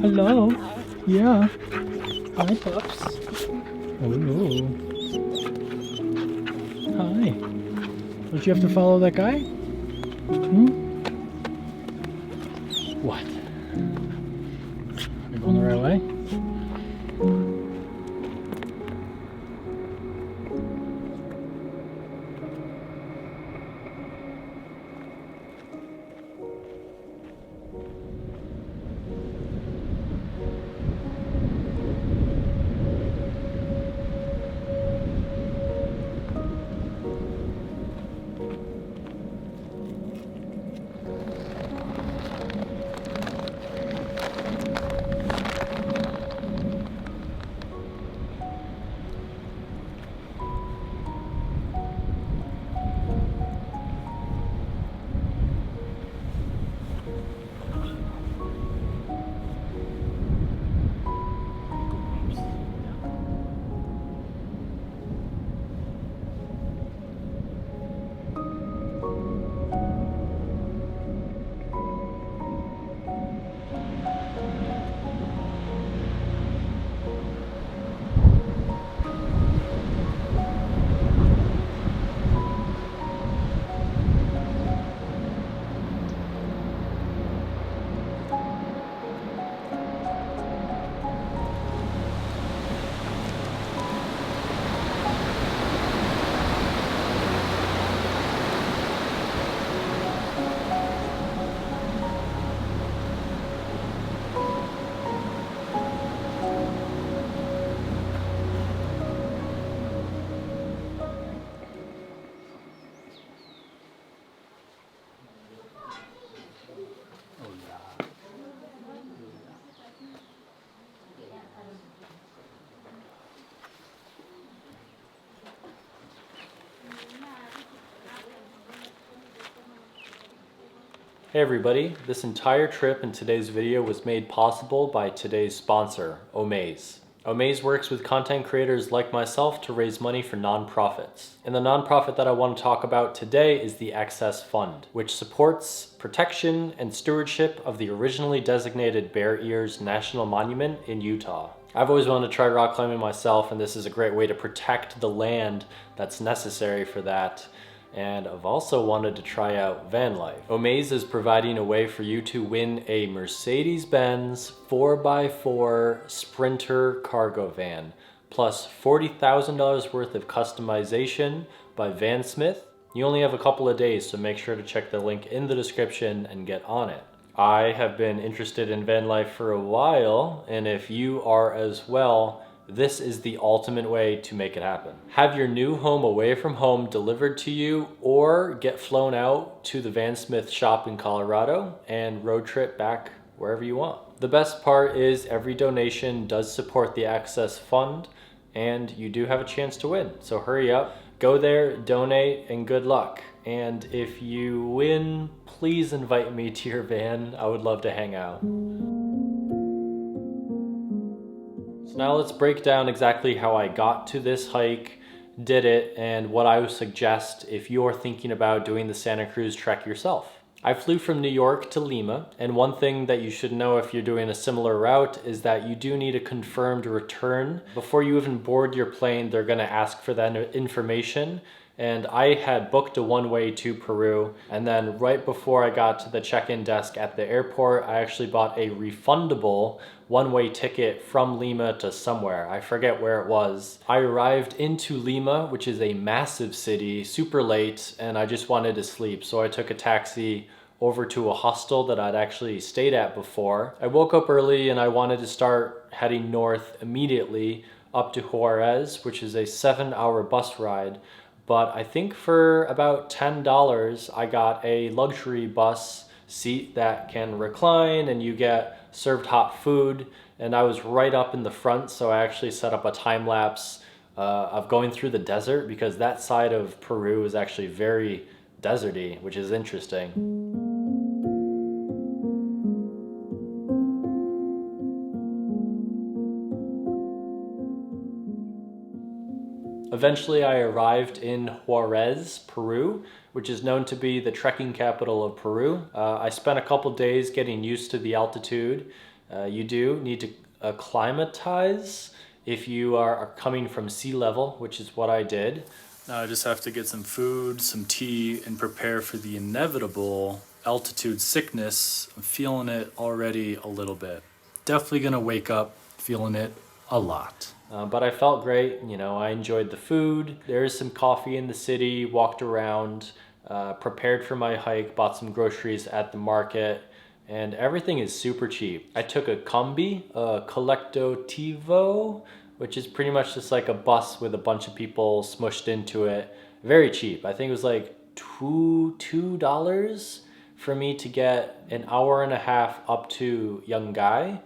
Hello. Yeah. Hi, pups. Oh. Hi. Don't you have to follow that guy? Hmm? What? Are you going the right way? Hey everybody, this entire trip and today's video was made possible by today's sponsor, Omaze. Omaze works with content creators like myself to raise money for nonprofits. And the nonprofit that I want to talk about today is the Access Fund, which supports protection and stewardship of the originally designated Bear Ears National Monument in Utah. I've always wanted to try rock climbing myself, and this is a great way to protect the land that's necessary for that. And I've also wanted to try out van life. Omaze is providing a way for you to win a Mercedes-Benz 4x4 Sprinter cargo van, plus $40,000 worth of customization by Vansmith. You only have a couple of days, so make sure to check the link in the description and get on it. I have been interested in van life for a while, and if you are as well, this is the ultimate way to make it happen. Have your new home away from home delivered to you, or get flown out to the Vansmith shop in Colorado and road trip back wherever you want. The best part is every donation does support the Access Fund, and you do have a chance to win. So hurry up, go there, donate, and good luck. And if you win, please invite me to your van. I would love to hang out. So now let's break down exactly how I got to this hike, did it, and what I would suggest if you're thinking about doing the Santa Cruz Trek yourself. I flew from New York to Lima, and one thing that you should know if you're doing a similar route is that you do need a confirmed return. Before you even board your plane, they're gonna ask for that information. And I had booked a one-way to Peru, and then right before I got to the check-in desk at the airport, I actually bought a refundable one-way ticket from Lima to somewhere. I forget where it was. I arrived into Lima, which is a massive city, super late, and I just wanted to sleep. So I took a taxi over to a hostel that I'd actually stayed at before. I woke up early and I wanted to start heading north immediately up to Juarez, which is a 7-hour bus ride. But I think for about $10, I got a luxury bus seat that can recline and you get served hot food. And I was right up in the front, so I actually set up a time lapse of going through the desert, because that side of Peru is actually very deserty, which is interesting. Eventually I arrived in Juarez, Peru, which is known to be the trekking capital of Peru. I spent a couple days getting used to the altitude. You do need to acclimatize if you are coming from sea level, which is what I did. Now I just have to get some food, some tea, and prepare for the inevitable altitude sickness. I'm feeling it already a little bit. Definitely gonna wake up feeling it a lot. But I felt great, you know, I enjoyed the food. There is some coffee in the city, walked around, prepared for my hike, bought some groceries at the market, and everything is super cheap. I took a combi, a colectivo, which is pretty much just like a bus with a bunch of people smushed into it. Very cheap. I think it was like $2 for me to get an hour and a half up to Yungay,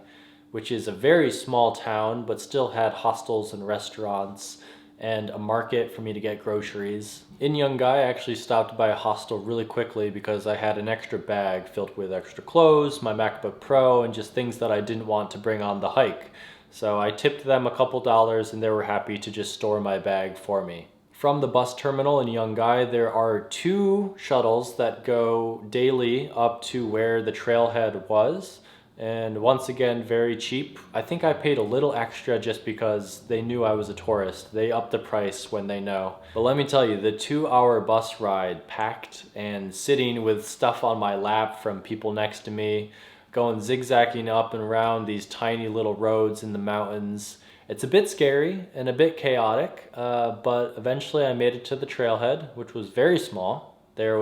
which is a very small town, but still had hostels and restaurants and a market for me to get groceries. In Yungay, I actually stopped by a hostel really quickly because I had an extra bag filled with extra clothes, my MacBook Pro, and just things that I didn't want to bring on the hike. So I tipped them a couple dollars and they were happy to just store my bag for me. From the bus terminal in Yungay, there are 2 shuttles that go daily up to where the trailhead was. And once again, very cheap. I think I paid a little extra just because they knew I was a tourist. They up the price when they know. But let me tell you, the 2-hour bus ride, packed and sitting with stuff on my lap from people next to me, going zigzagging up and around these tiny little roads in the mountains. It's a bit scary and a bit chaotic, but eventually I made it to the trailhead, which was very small. There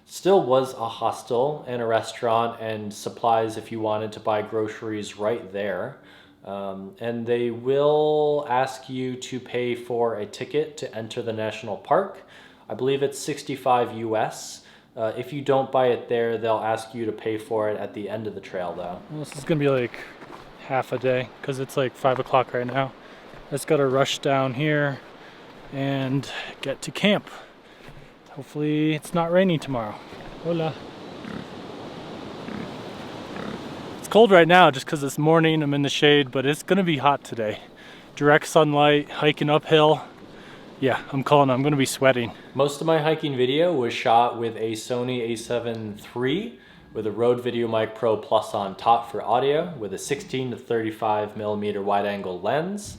still was a hostel and a restaurant and supplies if you wanted to buy groceries right there. And they will ask you to pay for a ticket to enter the national park. I believe it's $65 US. If you don't buy it there, they'll ask you to pay for it at the end of the trail though. Well, this is gonna be like half a day because it's like 5 o'clock right now. I just gotta rush down here and get to camp. Hopefully it's not raining tomorrow. Hola. cold right now just because it's morning, I'm in the shade, but it's gonna be hot today. Direct sunlight, hiking uphill. Yeah, I'm gonna be sweating. Most of my hiking video was shot with a Sony a7 III with a Rode VideoMic Pro Plus on top for audio with a 16 to 35 millimeter wide angle lens.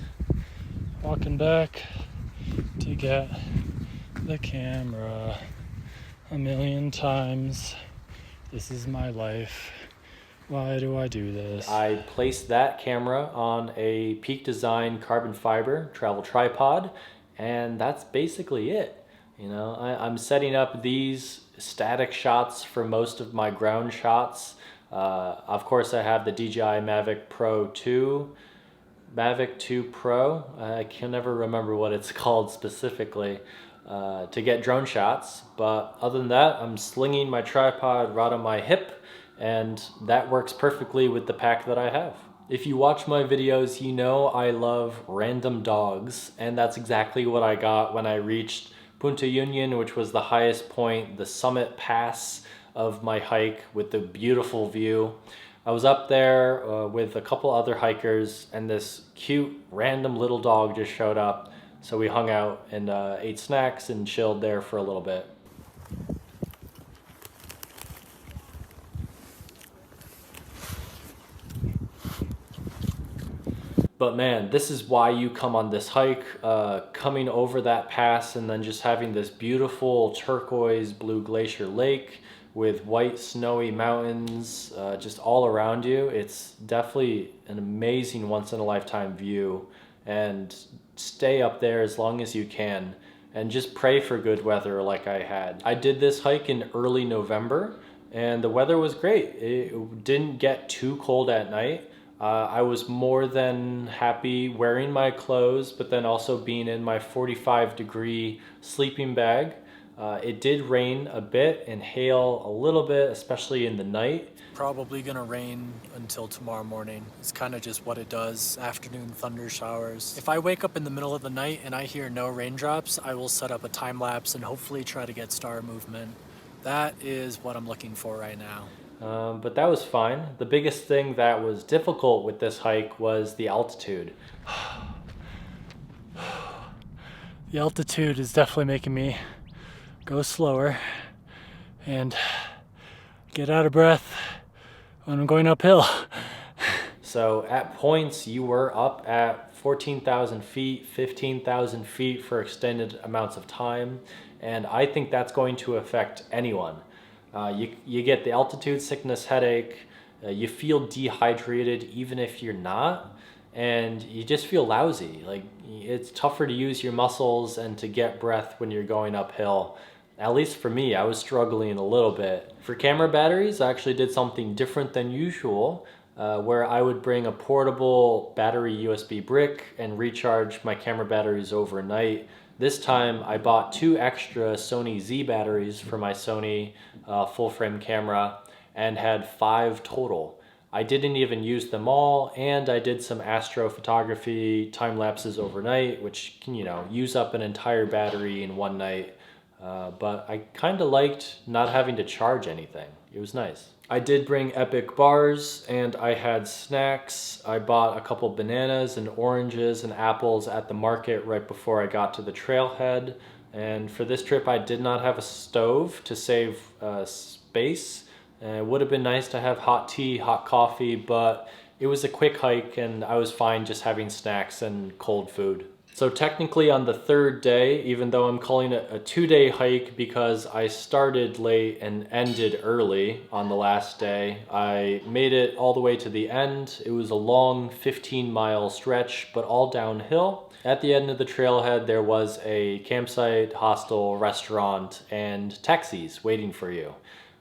Walking back to get the camera a million times. This is my life. Why do I do this? I placed that camera on a Peak Design carbon fiber travel tripod, and that's basically it. You know, I'm setting up these static shots for most of my ground shots. Of course, I have the DJI Mavic 2 Pro. I can never remember what it's called specifically to get drone shots. But other than that, I'm slinging my tripod right on my hip, and that works perfectly with the pack that I have. If you watch my videos, you know I love random dogs, and that's exactly what I got when I reached Punta Union, which was the highest point, the summit pass of my hike with the beautiful view. I was up there with a couple other hikers, and this cute random little dog just showed up. So we hung out and ate snacks and chilled there for a little bit. But man, this is why you come on this hike, coming over that pass and then just having this beautiful turquoise blue glacier lake with white snowy mountains just all around you. It's definitely an amazing once-in-a-lifetime view, and stay up there as long as you can and just pray for good weather like I had. I did this hike in early November and the weather was great. It didn't get too cold at night. I was more than happy wearing my clothes, but then also being in my 45-degree sleeping bag. It did rain a bit and hail a little bit, especially in the night. Probably gonna rain until tomorrow morning. It's kind of just what it does. Afternoon thunder showers. If I wake up in the middle of the night and I hear no raindrops, I will set up a time lapse and hopefully try to get star movement. That is what I'm looking for right now. But that was fine. The biggest thing that was difficult with this hike was the altitude. The altitude is definitely making me go slower and get out of breath when I'm going uphill. So at points you were up at 14,000 feet, 15,000 feet for extended amounts of time, and I think that's going to affect anyone. You get the altitude sickness headache, you feel dehydrated even if you're not, and you just feel lousy. Like, it's tougher to use your muscles and to get breath when you're going uphill. At least for me, I was struggling a little bit. For camera batteries, I actually did something different than usual, where I would bring a portable battery USB brick and recharge my camera batteries overnight. This time I bought 2 extra Sony Z batteries for my Sony full frame camera and had 5 total. I didn't even use them all, and I did some astrophotography time lapses overnight, which can, you know, use up an entire battery in one night. But I kind of liked not having to charge anything. It was nice. I did bring Epic bars and I had snacks. I bought a couple bananas and oranges and apples at the market right before I got to the trailhead. And for this trip, I did not have a stove to save space. It would have been nice to have hot tea, hot coffee, but it was a quick hike and I was fine just having snacks and cold food. So technically on the 3rd day, even though I'm calling it a 2-day hike because I started late and ended early on the last day, I made it all the way to the end. It was a long 15-mile stretch, but all downhill. At the end of the trailhead, there was a campsite, hostel, restaurant, and taxis waiting for you.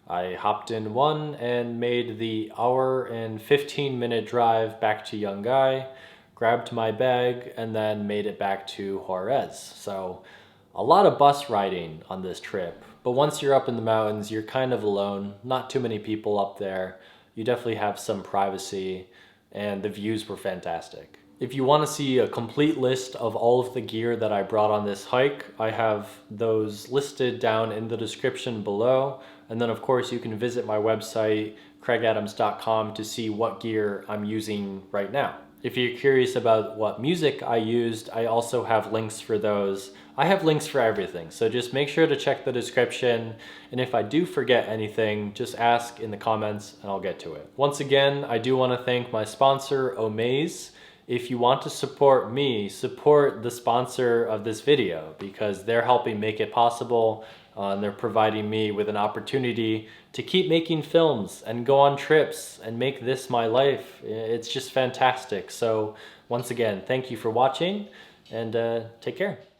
I hopped in one and made the hour and 15-minute drive back to Yungay, grabbed my bag, and then made it back to Juarez. So a lot of bus riding on this trip. But once you're up in the mountains, you're kind of alone. Not too many people up there. You definitely have some privacy, and the views were fantastic. If you want to see a complete list of all of the gear that I brought on this hike, I have those listed down in the description below. And then of course you can visit my website, craigadams.com, to see what gear I'm using right now. If you're curious about what music I used, I also have links for those. I have links for everything, so just make sure to check the description. And if I do forget anything, just ask in the comments and I'll get to it. Once again, I do want to thank my sponsor, Omaze. If you want to support me, support the sponsor of this video, because they're helping make it possible, and they're providing me with an opportunity to keep making films and go on trips and make this my life. It's just fantastic. So once again, thank you for watching, and take care.